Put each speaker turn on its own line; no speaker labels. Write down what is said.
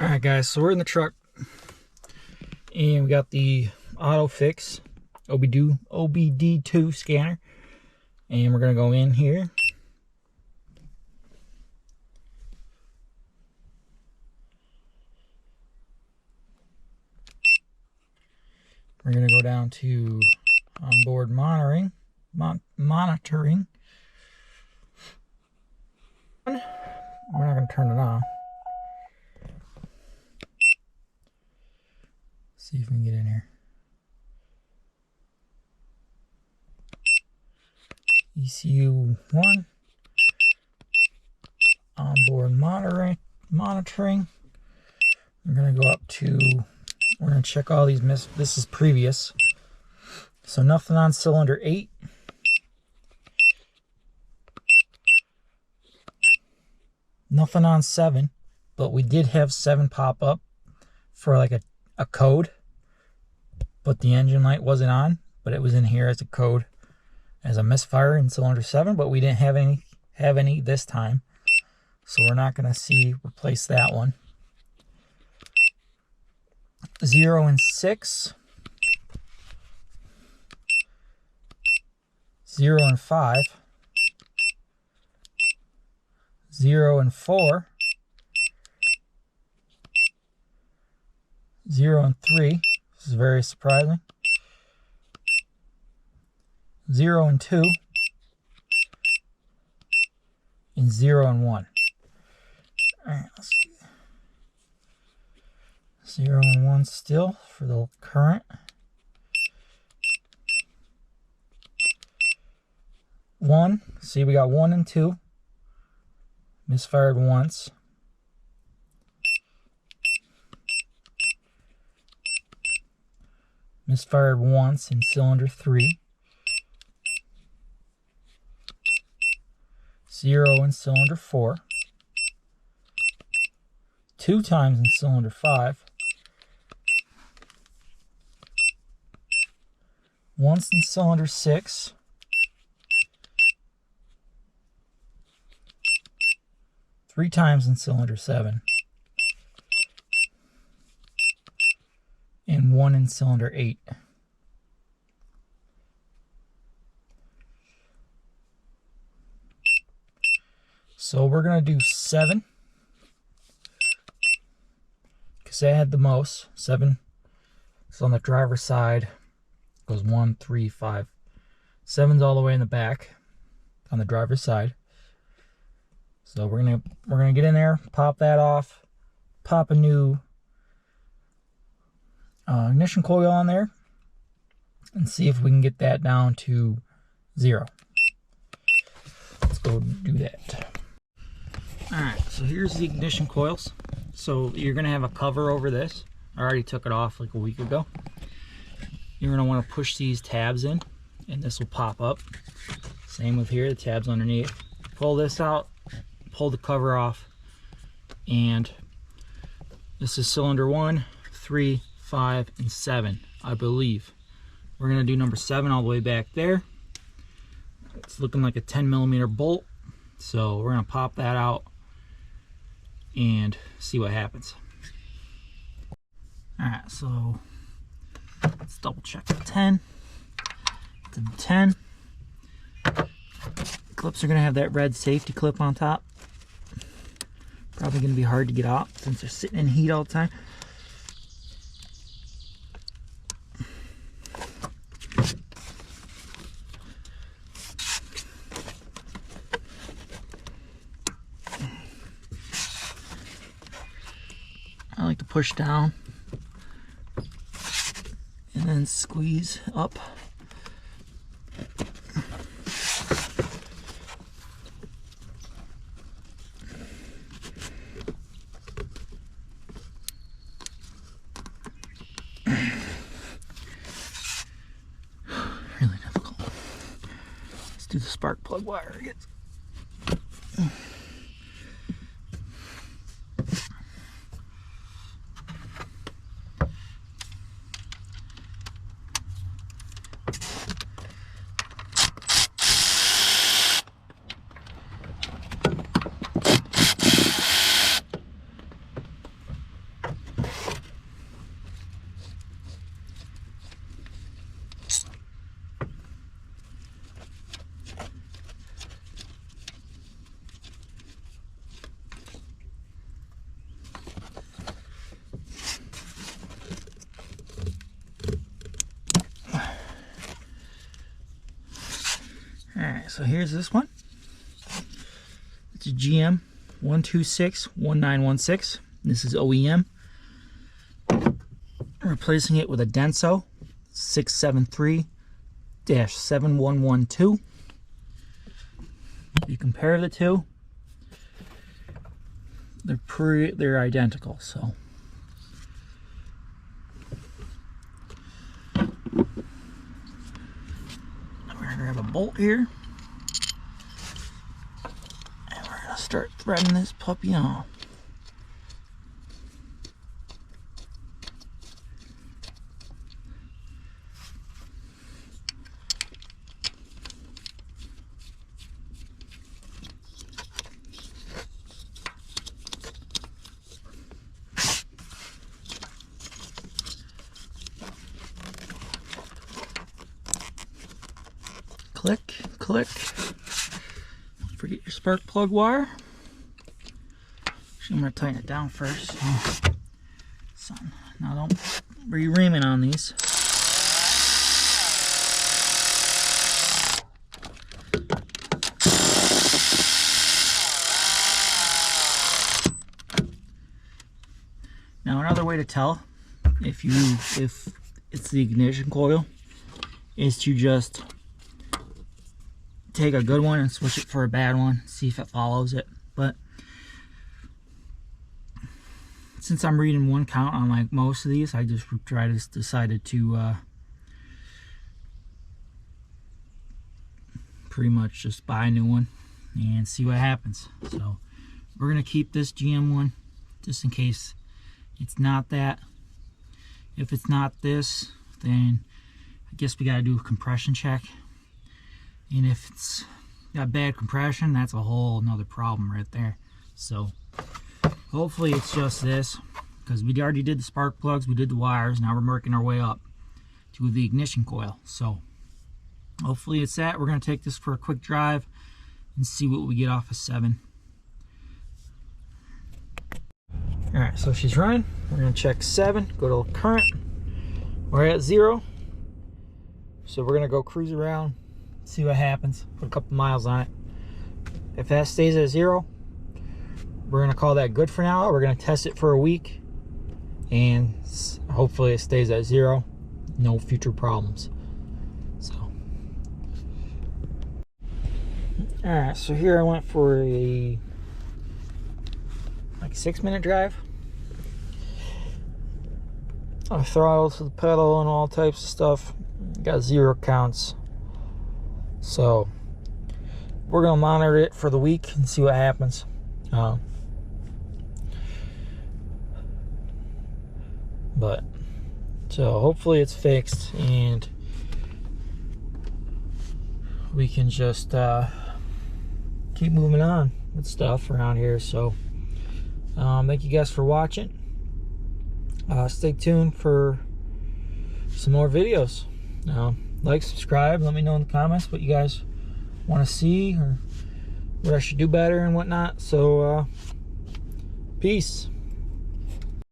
Alright guys, so we're in the truck and we got the auto fix OBD2 scanner, and we're gonna go in here. We're gonna go down to onboard monitoring. We're not gonna turn it on. See if we can get in here. ECU 1. Onboard monitoring. We're gonna go up to, we're gonna check all these this is previous. So nothing on cylinder 8. Nothing on 7, but we did have 7 pop up for like a code, but the engine light wasn't on, but it was in here as a code, as a misfire in cylinder 7, but we didn't have any this time, so we're not going to replace that one. 0 and 6, 0 and 5, 0 and 4, 0 and 3, this is very surprising, 0 and 2, and 0 and 1. Alright, let's do 0 and 1 still for the current. 1, see we got 1 and 2, misfired once. Misfired once in cylinder 3. 0 in cylinder 4. 2 times in cylinder 5. Once in cylinder 6. 3 times in cylinder 7. And 1 in cylinder 8. So we're going to do 7, because I had the most. 7 is on the driver's side. Goes 1, 3, 5. 7's all the way in the back on the driver's side. So we're gonna get in there, pop that off, pop a new ignition coil on there, and see if we can get that down to 0. Let's go do that. Alright, so here's the ignition coils. So you're gonna have a cover over this. I already took it off like a week ago. You're gonna want to push these tabs in, and this will pop up. Same with here, the tabs underneath. Pull this out, pull the cover off, and this is cylinder 1, 3, 5, and 7, I believe. We're gonna do number 7 all the way back there. It's looking like a 10mm bolt, so we're gonna pop that out and see what happens. All right, so let's double check the 10. To the 10. Clips are gonna have that red safety clip on top. Probably gonna be hard to get out since they're sitting in heat all the time. I like to push down and then squeeze up. Really difficult. Let's do the spark plug wire again. so here's this one. It's a GM 1261916. This is OEM. I'm replacing it with a Denso 673-7112. If you compare the two, they're identical. So we're gonna grab a bolt here, and we're gonna start threading this puppy on. Click, click. Forget your spark plug wire. Actually, I'm going to tighten it down first. So, now don't be reaming on these. Now, another way to tell if it's the ignition coil is to just take a good one and switch it for a bad one, see if it follows it. But since I'm reading one count on like most of these, I just decided to pretty much just buy a new one and see what happens. So we're gonna keep this GM one just in case it's not that. If it's not this, then I guess we gotta do a compression check. And if it's got bad compression, that's a whole another problem right there. So hopefully it's just this, because we already did the spark plugs, we did the wires, now we're working our way up to the ignition coil. So hopefully it's that. We're going to take this for a quick drive and see what we get off of 7. Alright, so she's running. We're going to check 7, go to current. We're at 0. So we're going to go cruise around, see what happens, put a couple miles on it. If that stays at 0, we're gonna call that good for now. We're gonna test it for a week and hopefully it stays at 0, no future problems. So all right, so here I went for a like 6-minute drive. I throttled to the pedal and all types of stuff, got 0 counts. So we're gonna monitor it for the week and see what happens. But so hopefully it's fixed and we can just keep moving on with stuff around here. So thank you guys for watching. Stay tuned for some more videos. Like, subscribe, let me know in the comments what you guys want to see or what I should do better and whatnot. So peace.